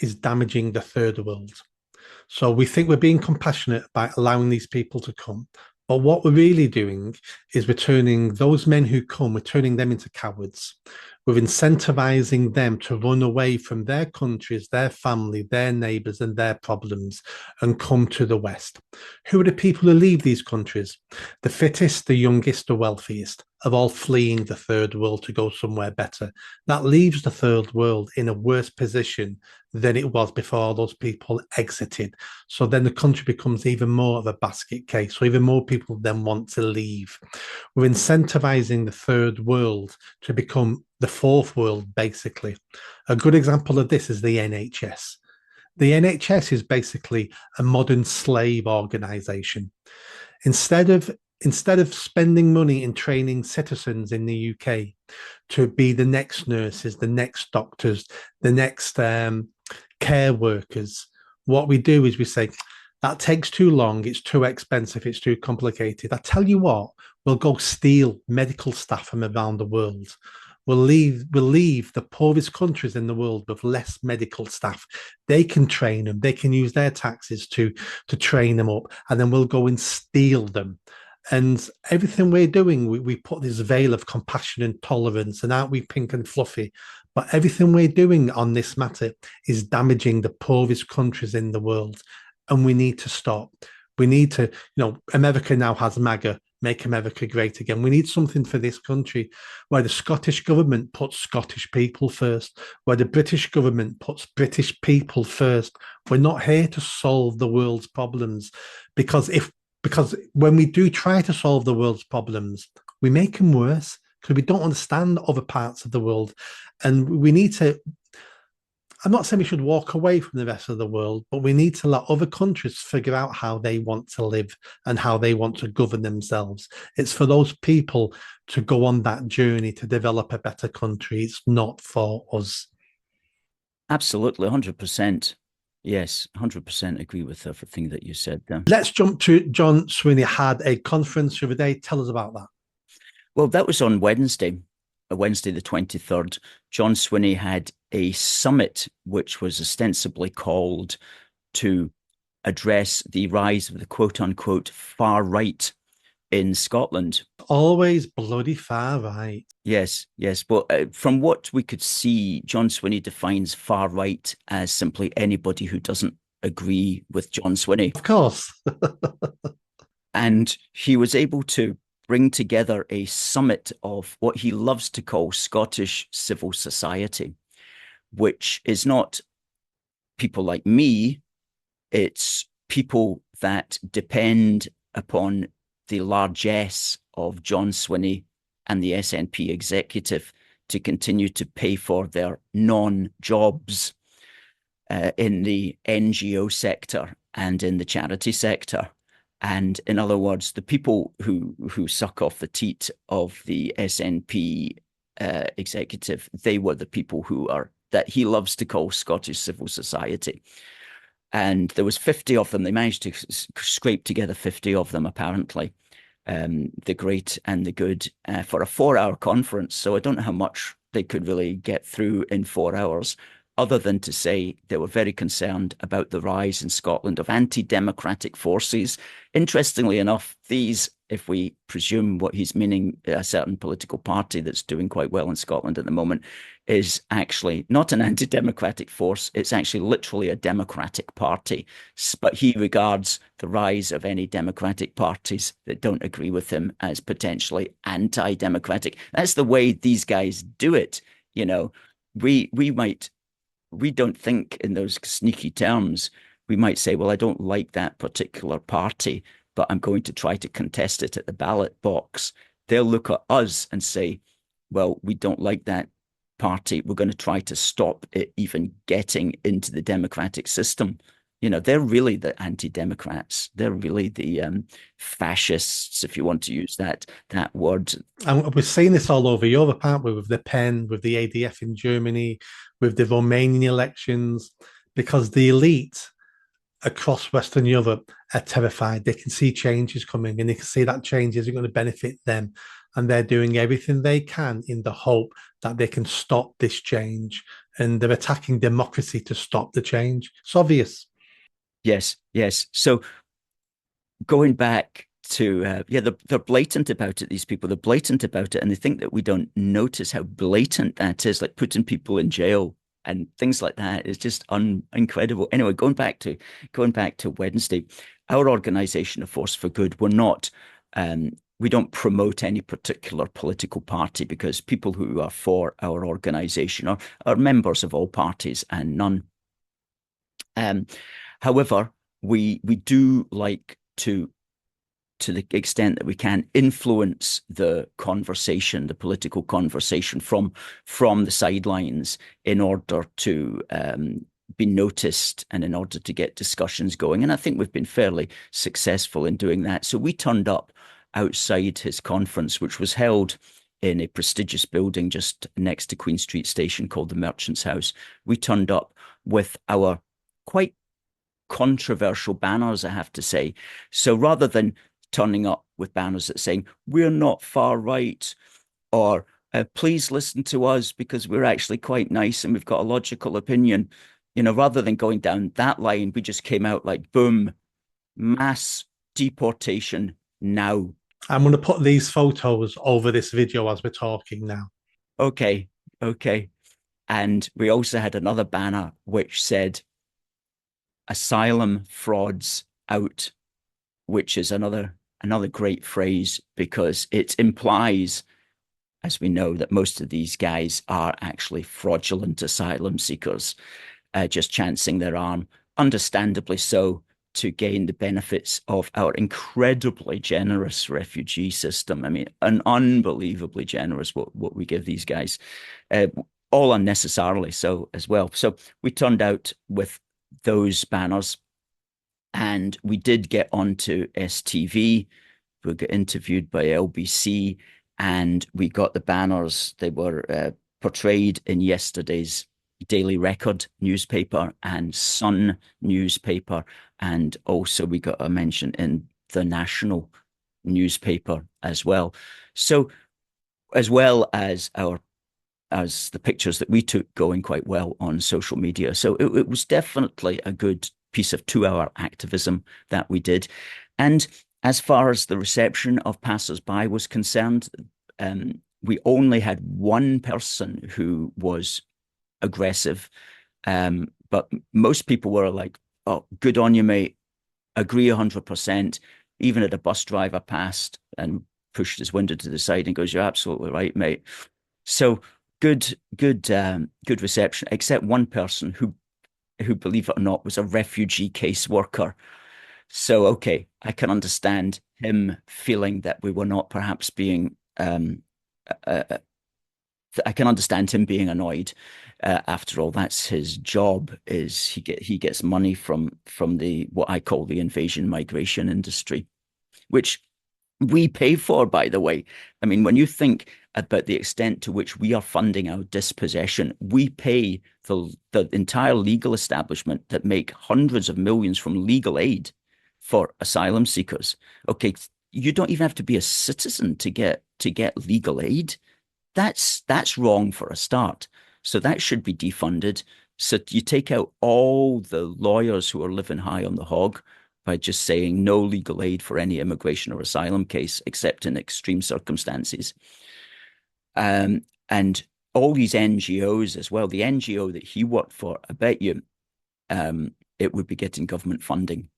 S2: is damaging the third world. So we think we're being compassionate by allowing these people to come. But what we're really doing is we're turning those men who come, we're turning them into cowards. We're incentivizing them to run away from their countries, their family, their neighbors, and their problems and come to the West. Who are the people who leave these countries? The fittest, the youngest, the wealthiest, of all fleeing the third world to go somewhere better. That leaves the third world in a worse position than it was before those people exited. So then the country becomes even more of a basket case. So even more people then want to leave. We're incentivizing the third world to become the fourth world, basically. A good example of this is the NHS. The NHS is basically a modern slave organization. Instead of spending money in training citizens in the UK to be the next nurses, the next doctors, the next care workers, what we do is we say, that takes too long, it's too expensive, it's too complicated. I tell you what, we'll go steal medical staff from around the world. We'll leave the poorest countries in the world with less medical staff. They can train them, they can use their taxes to train them up, and then we'll go and steal them. And everything we're doing, we put this veil of compassion and tolerance, and aren't we pink and fluffy? But everything we're doing on this matter is damaging the poorest countries in the world. And we need to stop. We need to, America now has MAGA, Make America Great Again. We need something for this country where the Scottish government puts Scottish people first, where the British government puts British people first. We're not here to solve the world's problems because when we do try to solve the world's problems, we make them worse because we don't understand other parts of the world. And we need to, I'm not saying we should walk away from the rest of the world, but we need to let other countries figure out how they want to live and how they want to govern themselves. It's for those people to go on that journey to develop a better country. It's not for us.
S1: Absolutely, 100%. Yes, 100% agree with everything that you said there.
S2: Let's jump to John Swinney had a conference the other day. Tell us about that.
S1: Well, that was on Wednesday, Wednesday the 23rd. John Swinney had a summit which was ostensibly called to address the rise of the quote unquote far right in Scotland.
S2: Always bloody far right.
S1: Yes, yes. But from what we could see, John Swinney defines far right as simply anybody who doesn't agree with John Swinney.
S2: Of course.
S1: And he was able to bring together a summit of what he loves to call Scottish civil society, which is not people like me, it's people that depend upon the largesse of John Swinney and the SNP executive to continue to pay for their non-jobs in the NGO sector and in the charity sector. And in other words, the people who suck off the teat of the SNP executive, they were the people that he loves to call Scottish civil society. And there was 50 of them. They managed to scrape together 50 of them, apparently, the great and the good, for a 4-hour conference. So I don't know how much they could really get through in 4 hours, other than to say they were very concerned about the rise in Scotland of anti-democratic forces. Interestingly enough, these, if we presume what he's meaning, a certain political party that's doing quite well in Scotland at the moment, is actually not an anti-democratic force. It's actually literally a democratic party. But he regards the rise of any democratic parties that don't agree with him as potentially anti-democratic. That's the way these guys do it. You know, we don't think in those sneaky terms. We might say, well, I don't like that particular party, but I'm going to try to contest it at the ballot box. They'll look at us and say, well, we don't like that party. We're going to try to stop it even getting into the democratic system. They're really the anti-democrats. They're really the fascists, if you want to use that word.
S2: And we're seeing this all over Europe, aren't we? With the PEN, with the ADF in Germany, with the Romanian elections, because the elite across Western Europe are terrified. They can see changes coming and they can see that change isn't going to benefit them. And they're doing everything they can in the hope that they can stop this change. And they're attacking democracy to stop the change. It's obvious.
S1: Yes, yes. So going back to, they're blatant about it, these people. They're blatant about it. And they think that we don't notice how blatant that is, like putting people in jail and things like that. Is just incredible. Anyway, going back to Wednesday, our organization, A Force for Good, we're not, we don't promote any particular political party, because people who are for our organization are members of all parties and none. However, we do like to the extent that we can, influence the conversation, the political conversation from the sidelines, in order to be noticed and in order to get discussions going. And I think we've been fairly successful in doing that. So we turned up outside his conference, which was held in a prestigious building just next to Queen Street Station called the Merchant's House. We turned up with our quite controversial banners, I have to say. So rather than turning up with banners that saying, we're not far right, or please listen to us because we're actually quite nice and we've got a logical opinion, rather than going down that line, we just came out like, boom, mass deportation now.
S2: I'm going to put these photos over this video as we're talking now.
S1: Okay. And we also had another banner which said, asylum frauds out, which is another great phrase, because it implies, as we know, that most of these guys are actually fraudulent asylum seekers, just chancing their arm, understandably so, to gain the benefits of our incredibly generous refugee system. I mean, unbelievably generous what we give these guys, all unnecessarily so as well. So we turned out with those banners, and we did get onto STV. We got interviewed by LBC, and we got the banners. They were portrayed in yesterday's Daily Record newspaper and Sun newspaper, and also we got a mention in the National newspaper as well. So, as well as the pictures that we took going quite well on social media. So it was definitely a good piece of 2-hour activism that we did. And as far as the reception of passers-by was concerned, we only had one person who was aggressive, but most people were like, oh, good on you, mate, agree 100%. Even at a bus driver passed and pushed his window to the side and goes, you're absolutely right, mate. So good reception, except one person who, believe it or not, was a refugee caseworker. So, okay, I can understand him feeling that we were not perhaps being, I can understand him being annoyed. After all, that's his job. Is he gets money from the what I call the invasion migration industry, which we pay for, by the way. I mean, when you think about the extent to which we are funding our dispossession, we pay the entire legal establishment that make hundreds of millions from legal aid for asylum seekers. Okay, you don't even have to be a citizen to get legal aid. That's wrong for a start. So that should be defunded. So you take out all the lawyers who are living high on the hog by just saying no legal aid for any immigration or asylum case, except in extreme circumstances. And all these NGOs as well. The NGO that he worked for, I bet you, it would be getting government funding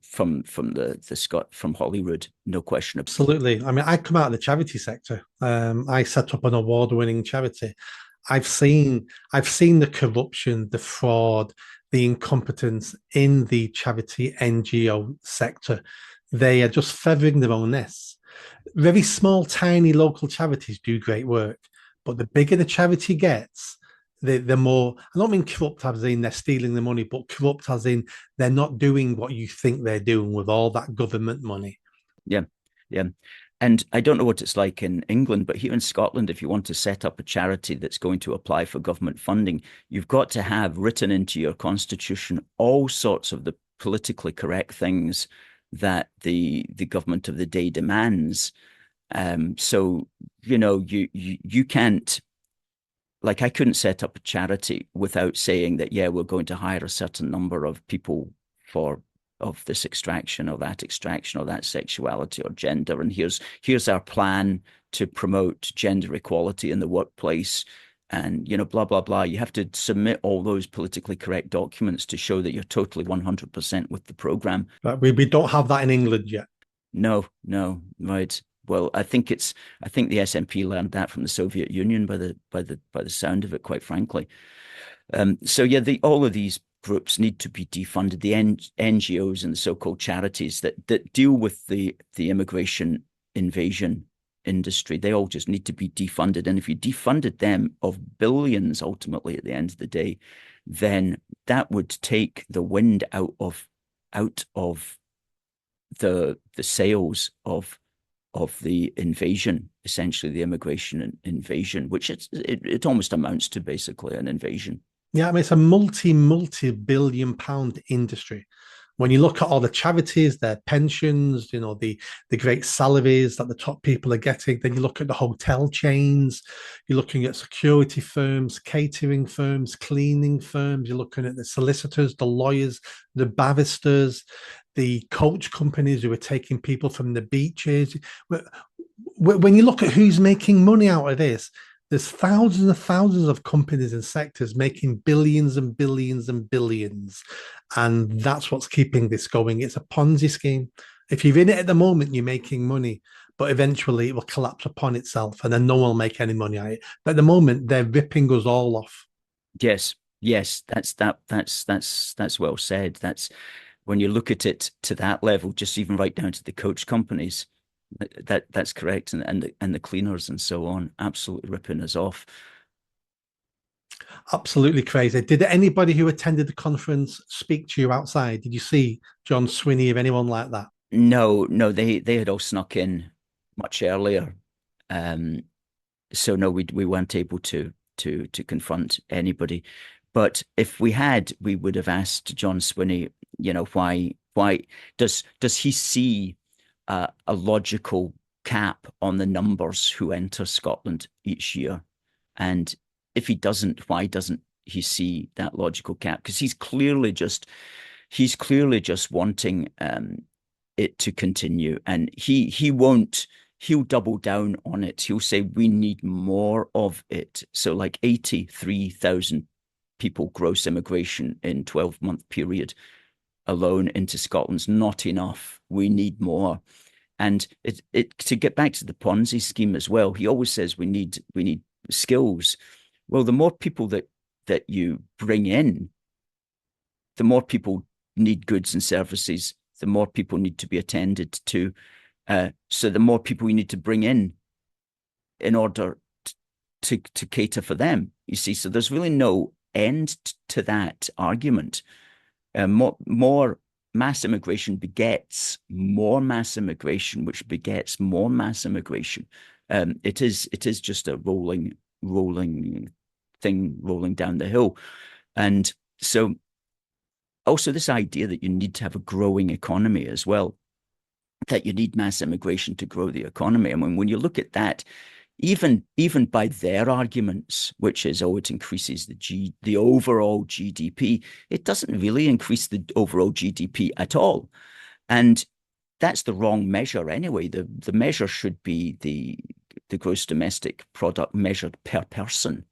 S1: from Holyrood, no question about it.
S2: Absolutely. I mean, I come out of the charity sector. I set up an award-winning charity. I've seen the corruption, the fraud, the incompetence in the charity NGO sector. They are just feathering their own nests. Very small, tiny local charities do great work, but the bigger the charity gets, the more, I don't mean corrupt as in they're stealing the money, but corrupt as in they're not doing what you think they're doing with all that government money.
S1: Yeah, yeah. And I don't know what it's like in England, but here in Scotland, if you want to set up a charity that's going to apply for government funding, you've got to have written into your constitution all sorts of the politically correct things that the government of the day demands. So you can't, like, I couldn't set up a charity without saying that, yeah, we're going to hire a certain number of people for of this extraction or that sexuality or gender, and here's our plan to promote gender equality in the workplace, and blah blah blah. You have to submit all those politically correct documents to show that you're totally 100% with the program.
S2: But we don't have that in England yet.
S1: No, no, right. Well, I think the SNP learned that from the Soviet Union by the sound of it, quite frankly. So yeah, all of these groups need to be defunded. The NGOs and the so-called charities that deal with the immigration invasion industry, they all just need to be defunded. And if you defunded them of billions, ultimately at the end of the day, then that would take the wind out of the sails of the invasion, essentially the immigration invasion, which it almost amounts to basically an invasion.
S2: Yeah, I mean, it's a multi-billion pound industry. When you look at all the charities, their pensions, the great salaries that the top people are getting, then you look at the hotel chains, you're looking at security firms, catering firms, cleaning firms, you're looking at the solicitors, the lawyers, the barristers, the coach companies who are taking people from the beaches. When you look at who's making money out of this, there's thousands and thousands of companies and sectors making billions and billions and billions. And that's what's keeping this going. It's a Ponzi scheme. If you're in it at the moment, you're making money, but eventually it will collapse upon itself and then no one will make any money out of it. But at the moment, they're ripping us all off.
S1: Yes, yes, that's well said. That's when you look at it to that level, just even right down to the coach companies. That's correct, and the cleaners and so on, absolutely ripping us off.
S2: Absolutely crazy. Did anybody who attended the conference speak to you outside? Did you see John Swinney or anyone like that?
S1: No, no, they had all snuck in much earlier. So no, we weren't able to confront anybody. But if we had, we would have asked John Swinney, why does he see a logical cap on the numbers who enter Scotland each year? And if he doesn't, why doesn't he see that logical cap? Because he's clearly just wanting it to continue, and he'll double down on it. He'll say we need more of it. So like 83,000 people gross immigration in 12-month period alone into Scotland's not enough. We need more. And it to get back to the Ponzi scheme as well, he always says we need skills. Well, the more people that you bring in, the more people need goods and services, the more people need to be attended to. So the more people you need to bring in order to cater for them, you see. So there's really no end to that argument. More mass immigration begets more mass immigration, which begets more mass immigration. It is just a rolling thing rolling down the hill. And so also this idea that you need to have a growing economy as well, that you need mass immigration to grow the economy. I mean, when you look at that, even by their arguments, which is, oh, it increases the overall GDP, it doesn't really increase the overall GDP at all. And that's the wrong measure anyway. The measure should be the gross domestic product measured per person,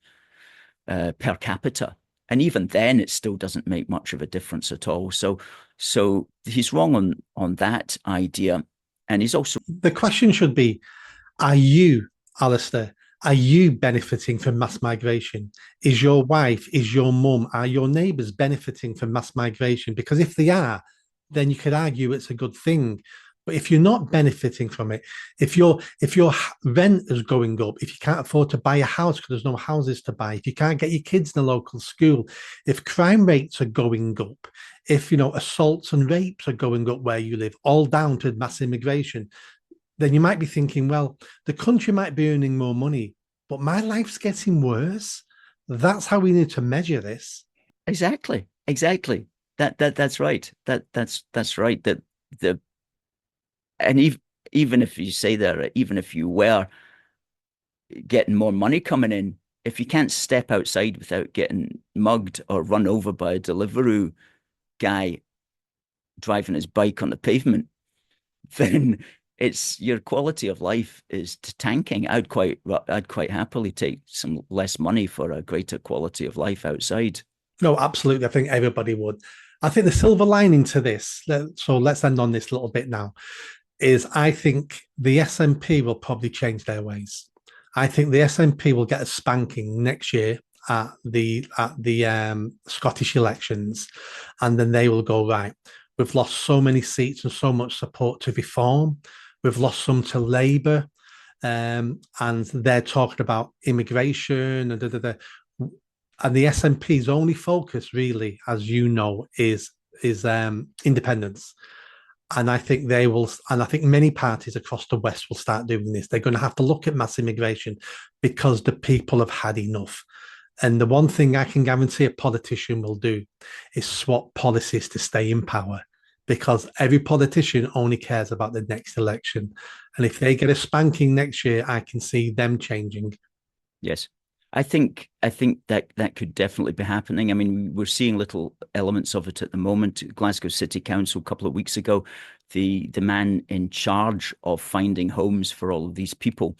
S1: per capita. And even then, it still doesn't make much of a difference at all. So he's wrong on that idea. And he's also...
S2: The question should be, are you, Alistair, are you benefiting from mass migration? Is your wife, is your mum, are your neighbours benefiting from mass migration? Because if they are, then you could argue it's a good thing. But if you're not benefiting from it, if your rent is going up, if you can't afford to buy a house because there's no houses to buy, if you can't get your kids in a local school, if crime rates are going up, if assaults and rapes are going up where you live, all down to mass immigration, then you might be thinking, well, the country might be earning more money, but my life's getting worse. That's how we need to measure this.
S1: Exactly. That's right. That's right. And even if you say that, even if you were getting more money coming in, if you can't step outside without getting mugged or run over by a Deliveroo guy driving his bike on the pavement, then it's your quality of life is tanking. I'd quite happily take some less money for a greater quality of life outside.
S2: No, absolutely. I think everybody would. I think the silver lining to this, so let's end on this a little bit now, is I think the SNP will probably change their ways. I think the SNP will get a spanking next year at the Scottish elections, and then they will go, right, we've lost so many seats and so much support to reform. We've lost some to Labour, and they're talking about immigration and And the SNP's only focus, really, as you know, is independence. And I think they will, and I think many parties across the West will start doing this. They're going to have to look at mass immigration because the people have had enough. And the one thing I can guarantee a politician will do is swap policies to stay in power, because every politician only cares about the next election. And if they get a spanking next year, I can see them changing.
S1: Yes. I think that could definitely be happening. I mean, we're seeing little elements of it at the moment. Glasgow City Council a couple of weeks ago, the man in charge of finding homes for all of these people,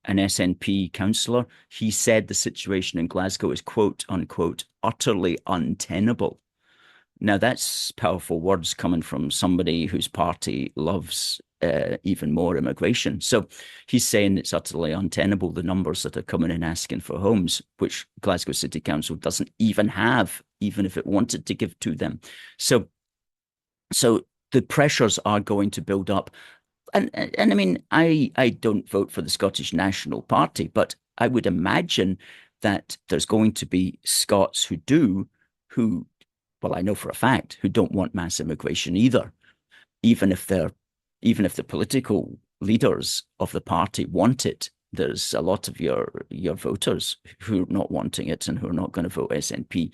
S1: an SNP councillor, he said the situation in Glasgow is quote unquote utterly untenable. Now that's powerful words coming from somebody whose party loves even more immigration. So he's saying it's utterly untenable, the numbers that are coming in asking for homes, which Glasgow City Council doesn't even have, even if it wanted to give to them. So the pressures are going to build up. And I mean, I don't vote for the Scottish National Party, but I would imagine that there's going to be Scots who do, who, well, I know for a fact, who don't want mass immigration either, even if the political leaders of the party want it. There's a lot of your voters who are not wanting it and who are not going to vote SNP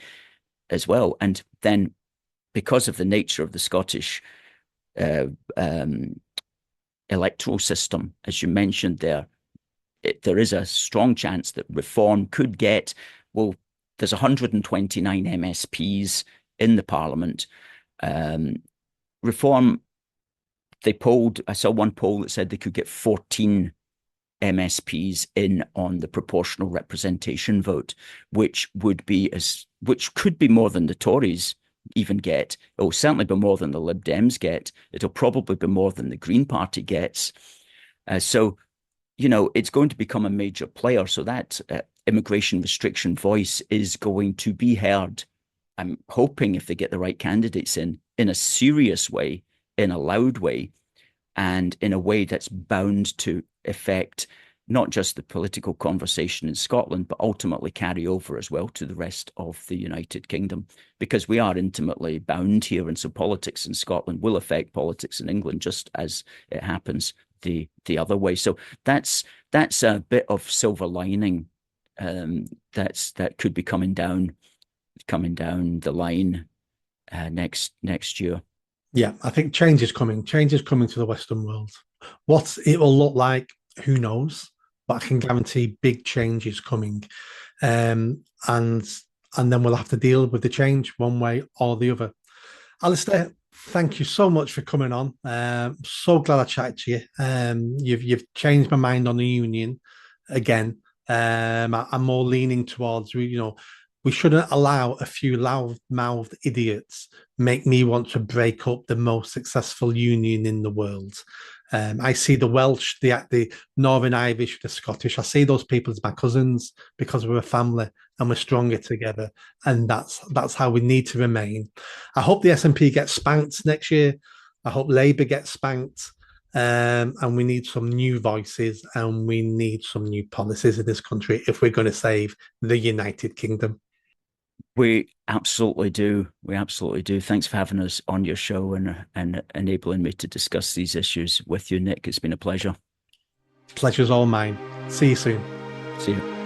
S1: as well. And then, because of the nature of the Scottish electoral system, as you mentioned there, there is a strong chance that Reform could get, well, there's 129 MSPs in the Parliament. Reform, I saw one poll that said they could get 14 MSPs in on the proportional representation vote, which could be more than the Tories even get. It will certainly be more than the Lib Dems get. It'll probably be more than the Green Party gets. So, it's going to become a major player. So that immigration restriction voice is going to be heard. I'm hoping, if they get the right candidates in a serious way, in a loud way, and in a way that's bound to affect not just the political conversation in Scotland, but ultimately carry over as well to the rest of the United Kingdom, because we are intimately bound here. And so politics in Scotland will affect politics in England, just as it happens the other way. So that's a bit of silver lining that could be coming down the line next year.
S2: Yeah, I think change is coming. Change is coming to the Western world. What it will look like, who knows? but I can guarantee big change is coming. Um, and and then we'll have to deal with the change one way or the other. Alistair, thank you so much for coming on. So glad I chatted to you. You've changed my mind on the union again. I'm more leaning towards we shouldn't allow a few loud-mouthed idiots make me want to break up the most successful union in the world. I see the Welsh, the Northern Irish, the Scottish. I see those people as my cousins because we're a family and we're stronger together, and that's how we need to remain. I hope the SNP gets spanked next year. I hope Labour gets spanked. And we need some new voices and we need some new policies in this country if we're going to save the United Kingdom.
S1: We absolutely do. We absolutely do. Thanks for having us on your show and enabling me to discuss these issues with you, Nick. It's been a pleasure.
S2: Pleasure's all mine. See you soon.
S1: See you.